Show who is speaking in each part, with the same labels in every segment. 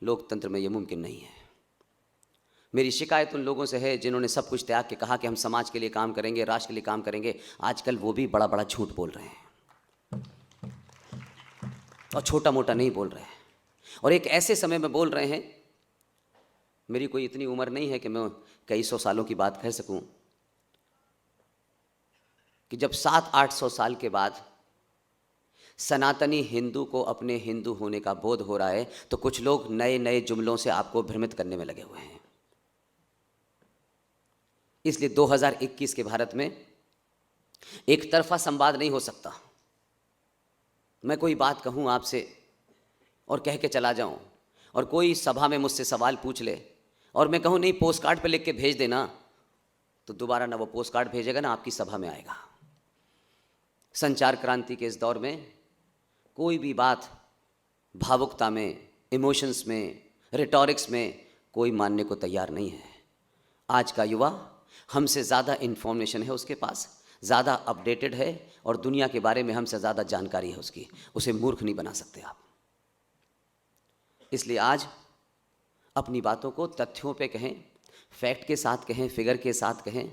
Speaker 1: लोकतंत्र में यह मुमकिन नहीं है। मेरी शिकायत उन लोगों से है जिन्होंने सब कुछ त्याग के कहा कि हम समाज के लिए काम करेंगे, राष्ट्र के लिए काम करेंगे। आजकल वो भी बड़ा बड़ा झूठ बोल रहे हैं और छोटा मोटा नहीं बोल रहे हैं, और एक ऐसे समय में बोल रहे हैं। मेरी कोई इतनी उम्र नहीं है कि मैं कई सौ सालों की बात कह सकूं कि जब 700-800 साल के बाद सनातनी हिंदू को अपने हिंदू होने का बोध हो रहा है, तो कुछ लोग नए नए जुमलों से आपको भ्रमित करने में लगे हुए हैं। इसलिए 2021 के भारत में एक तरफा संवाद नहीं हो सकता। मैं कोई बात कहूं आपसे और कह के चला जाऊं, और कोई सभा में मुझसे सवाल पूछ ले और मैं कहूं नहीं पोस्ट कार्ड पे लिख के भेज देना, तो दोबारा ना वो पोस्ट कार्ड भेजेगा ना आपकी सभा में आएगा। संचार क्रांति के इस दौर में कोई भी बात भावुकता में, इमोशंस में, रिटॉरिक्स में कोई मानने को तैयार नहीं है। आज का युवा हमसे ज़्यादा इन्फॉर्मेशन है उसके पास, ज़्यादा अपडेटेड है, और दुनिया के बारे में हमसे ज़्यादा जानकारी है उसकी। उसे मूर्ख नहीं बना सकते आप। इसलिए आज अपनी बातों को तथ्यों पे कहें, फैक्ट के साथ कहें, फिगर के साथ कहें।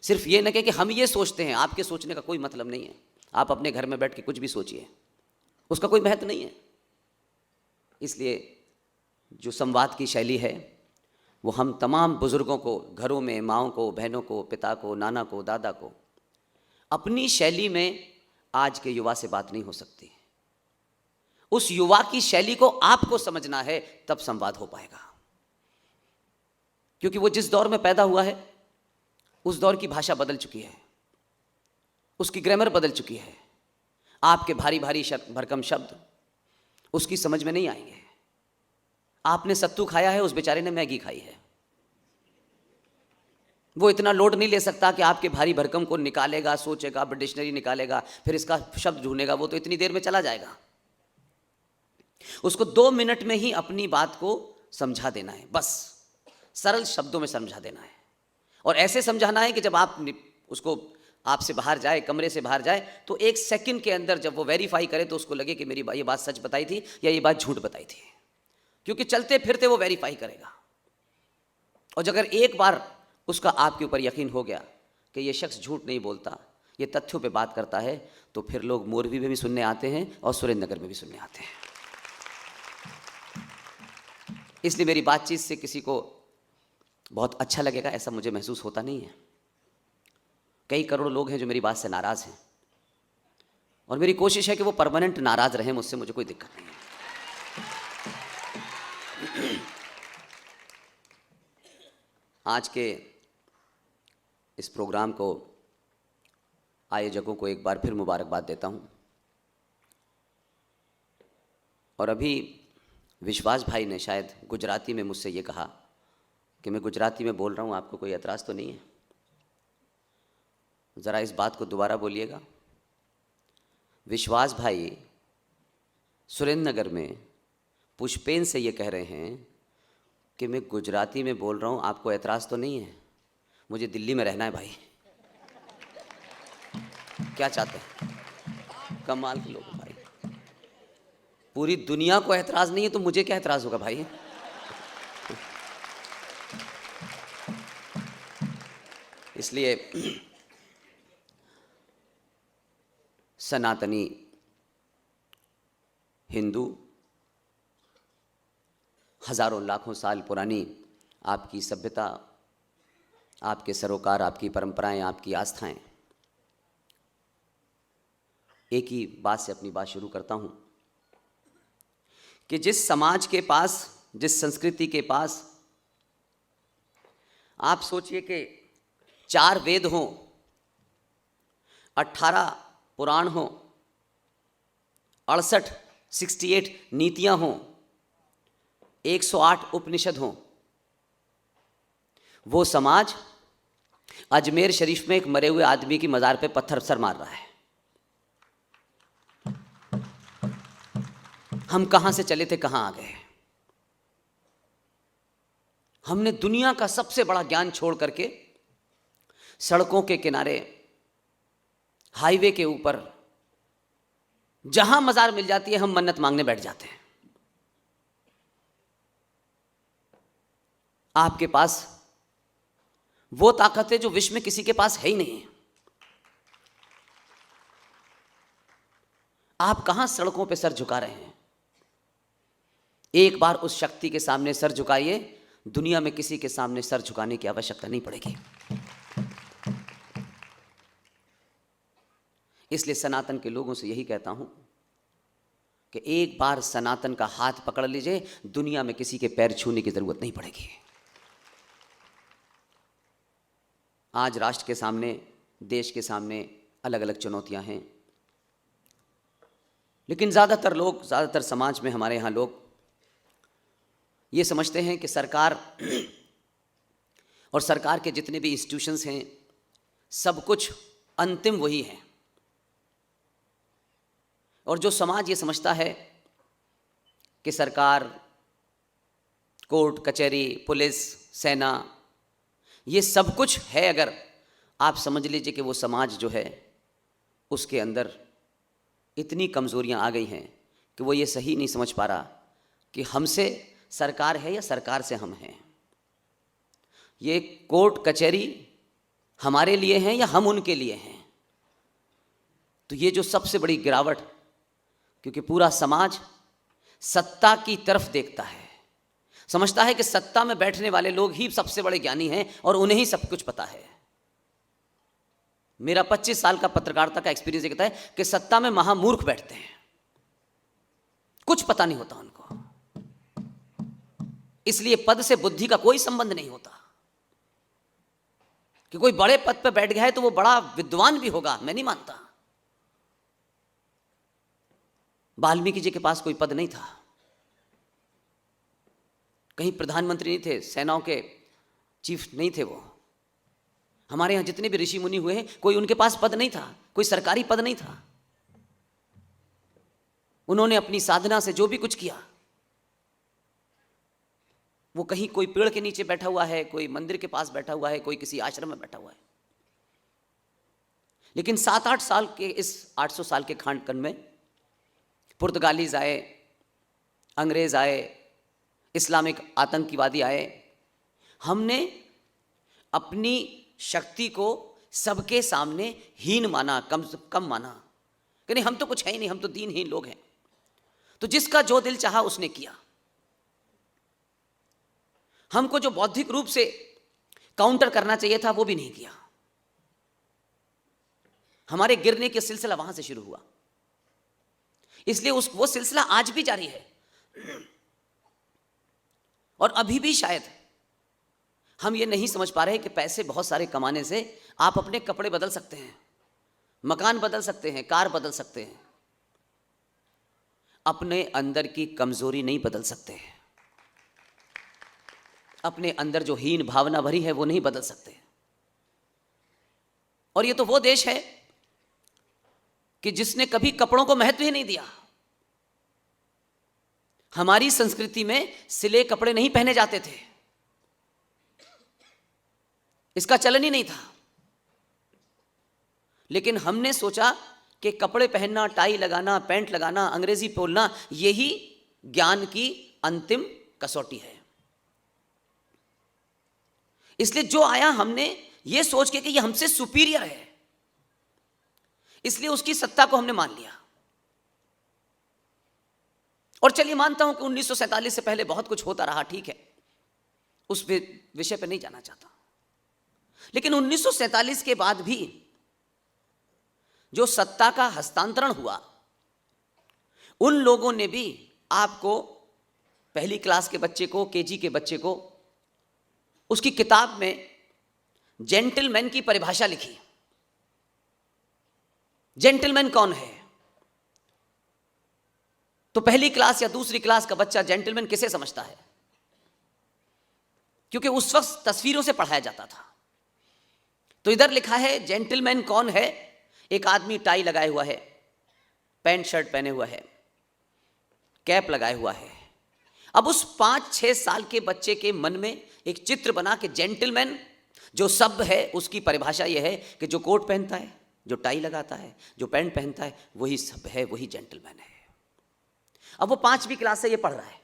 Speaker 1: सिर्फ ये न कहें कि हम ये सोचते हैं। आपके सोचने का कोई मतलब नहीं है। आप अपने घर में बैठ के कुछ भी सोचिए, उसका कोई महत्व नहीं है। इसलिए जो संवाद की शैली है वो हम तमाम बुजुर्गों को, घरों में माँओं को, बहनों को, पिता को, नाना को, दादा को, अपनी शैली में आज के युवा से बात नहीं हो सकती। उस युवा की शैली को आपको समझना है, तब संवाद हो पाएगा। क्योंकि वो जिस दौर में पैदा हुआ है उस दौर की भाषा बदल चुकी है, उसकी ग्रामर बदल चुकी है। आपके भारी भारी भरकम शब्द उसकी समझ में नहीं आएंगे। आपने सत्तू खाया है, उस बेचारे ने मैगी खाई है। वो इतना लोड नहीं ले सकता कि आपके भारी भरकम को निकालेगा, सोचेगा, डिक्शनरी निकालेगा, फिर इसका शब्द ढूंढेगा। वो तो इतनी देर में चला जाएगा। उसको 2 मिनट में ही अपनी बात को समझा देना है, बस सरल शब्दों में समझा देना है। और ऐसे समझाना है कि जब आप उसको आपसे बाहर जाए, कमरे से बाहर जाए, तो 1 सेकंड के अंदर जब वो वेरीफाई करे तो उसको लगे कि मेरी ये बात सच बताई थी या ये बात झूठ बताई थी। क्योंकि चलते फिरते वो वेरीफाई करेगा। और अगर एक बार उसका आपके ऊपर यकीन हो गया कि ये शख्स झूठ नहीं बोलता, ये तथ्यों पे बात करता है, तो फिर लोग मोरबी में भी सुनने आते हैं और सुरेंद्रनगर में भी सुनने आते हैं। इसलिए मेरी बातचीत से किसी को बहुत अच्छा लगेगा ऐसा मुझे महसूस होता नहीं है। कई करोड़ लोग हैं जो मेरी बात से नाराज़ हैं, और मेरी कोशिश है कि वो परमानेंट नाराज़ रहें मुझसे, मुझे कोई दिक्कत नहीं है। आज के इस प्रोग्राम को आयोजकों को एक बार फिर मुबारकबाद देता हूं। और अभी विश्वास भाई ने शायद गुजराती में मुझसे ये कहा कि मैं गुजराती में बोल रहा हूं, आपको कोई एतराज़ तो नहीं है? ज़रा इस बात को दोबारा बोलिएगा। विश्वास भाई सुरेंद्रनगर में पुष्पेन से ये कह रहे हैं कि मैं गुजराती में बोल रहा हूँ, आपको एतराज़ तो नहीं है? मुझे दिल्ली में रहना है भाई। क्या चाहते हैं? कमाल के लोग भाई। पूरी दुनिया को एतराज़ नहीं है तो मुझे क्या एतराज़ होगा भाई? इसलिए सनातनी हिंदू, हजारों लाखों साल पुरानी आपकी सभ्यता, आपके सरोकार, आपकी परंपराएं, आपकी आस्थाएं। एक ही बात से अपनी बात शुरू करता हूं कि जिस समाज के पास, जिस संस्कृति के पास, आप सोचिए कि 4 वेद हों, 18 पुराण हों, 68 नीतियां हों, 108 उपनिषद हों, वो समाज अजमेर शरीफ में एक मरे हुए आदमी की मज़ार पे पत्थर सर मार रहा है। हम कहां से चले थे, कहां आ गए? हमने दुनिया का सबसे बड़ा ज्ञान छोड़ करके सड़कों के किनारे, हाईवे के ऊपर, जहां मज़ार मिल जाती है हम मन्नत मांगने बैठ जाते हैं। आपके पास वो ताकत है जो विश्व में किसी के पास है ही नहीं। आप कहां सड़कों पे सर झुका रहे हैं? एक बार उस शक्ति के सामने सर झुकाइए, दुनिया में किसी के सामने सर झुकाने की आवश्यकता नहीं पड़ेगी। इसलिए सनातन के लोगों से यही कहता हूं कि एक बार सनातन का हाथ पकड़ लीजिए, दुनिया में किसी के पैर छूने की जरूरत नहीं पड़ेगी। आज राष्ट्र के सामने, देश के सामने अलग अलग चुनौतियां हैं, लेकिन ज़्यादातर समाज में हमारे यहाँ लोग ये समझते हैं कि सरकार और सरकार के जितने भी इंस्टीट्यूशंस हैं, सब कुछ अंतिम वही है। और जो समाज ये समझता है कि सरकार, कोर्ट कचहरी, पुलिस, सेना, ये सब कुछ है, अगर आप समझ लीजिए कि वो समाज जो है उसके अंदर इतनी कमज़ोरियां आ गई हैं कि वो ये सही नहीं समझ पा रहा कि हमसे सरकार है या सरकार से हम हैं। ये कोर्ट कचहरी हमारे लिए हैं या हम उनके लिए हैं। तो ये जो सबसे बड़ी गिरावट, क्योंकि पूरा समाज सत्ता की तरफ देखता है, समझता है कि सत्ता में बैठने वाले लोग ही सबसे बड़े ज्ञानी हैं और उन्हें ही सब कुछ पता है। मेरा 25 साल का पत्रकारिता का एक्सपीरियंस ये कहता है कि सत्ता में महामूर्ख बैठते हैं, कुछ पता नहीं होता उनको। इसलिए पद से बुद्धि का कोई संबंध नहीं होता कि कोई बड़े पद पर बैठ गया है तो वो बड़ा विद्वान भी होगा, मैं नहीं मानता। वाल्मीकि जी के पास कोई पद नहीं था, कहीं प्रधानमंत्री नहीं थे, सेनाओं के चीफ नहीं थे वो। हमारे यहां जितने भी ऋषि मुनि हुए हैं, कोई उनके पास पद नहीं था, कोई सरकारी पद नहीं था। उन्होंने अपनी साधना से जो भी कुछ किया, वो कहीं कोई पेड़ के नीचे बैठा हुआ है, कोई मंदिर के पास बैठा हुआ है, कोई किसी आश्रम में बैठा हुआ है। लेकिन 7-8 साल के इस 800 साल के खांडकन में पुर्तगालीज आए, अंग्रेज आए, इस्लामिक आतंकवादी आए, हमने अपनी शक्ति को सबके सामने हीन माना, कम माना कि नहीं, हम तो कुछ है ही नहीं, हम तो दीनहीन लोग हैं। तो जिसका जो दिल चाहा उसने किया। हमको जो बौद्धिक रूप से काउंटर करना चाहिए था वो भी नहीं किया। हमारे गिरने का सिलसिला वहां से शुरू हुआ। इसलिए वो सिलसिला आज भी जारी है। और अभी भी शायद हम ये नहीं समझ पा रहे कि पैसे बहुत सारे कमाने से आप अपने कपड़े बदल सकते हैं, मकान बदल सकते हैं, कार बदल सकते हैं, अपने अंदर की कमजोरी नहीं बदल सकते हैं। अपने अंदर जो हीन भावना भरी है वो नहीं बदल सकते। और ये तो वो देश है कि जिसने कभी कपड़ों को महत्व ही नहीं दिया। हमारी संस्कृति में सिले कपड़े नहीं पहने जाते थे, इसका चलन ही नहीं था। लेकिन हमने सोचा कि कपड़े पहनना, टाई लगाना, पैंट लगाना, अंग्रेजी बोलना, यही ज्ञान की अंतिम कसौटी है। इसलिए जो आया, हमने ये सोच के कि ये हमसे सुपीरियर है, इसलिए उसकी सत्ता को हमने मान लिया। और चलिए मानता हूं कि 1947 से पहले बहुत कुछ होता रहा, ठीक है, उस विषय पर नहीं जाना चाहता। लेकिन 1947 के बाद भी जो सत्ता का हस्तांतरण हुआ, उन लोगों ने भी आपको, पहली क्लास के बच्चे को, केजी के बच्चे को, उसकी किताब में जेंटलमैन की परिभाषा लिखी। जेंटलमैन कौन है? तो पहली क्लास या दूसरी क्लास का बच्चा जेंटलमैन किसे समझता है? क्योंकि उस वक्त तस्वीरों से पढ़ाया जाता था। तो इधर लिखा है जेंटलमैन कौन है? एक आदमी टाई लगाए हुआ है, पैंट शर्ट पहने हुआ है, कैप लगाए हुआ है। अब उस 5-6 साल के बच्चे के मन में एक चित्र बना कि जेंटलमैन जो शब्द है उसकी परिभाषा यह है कि जो कोट पहनता है, जो टाई लगाता है, जो पैंट पहनता है, वही सब है, वही जेंटलमैन है। अब वो 5वीं क्लास से ये पढ़ रहा है।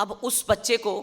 Speaker 1: अब उस बच्चे को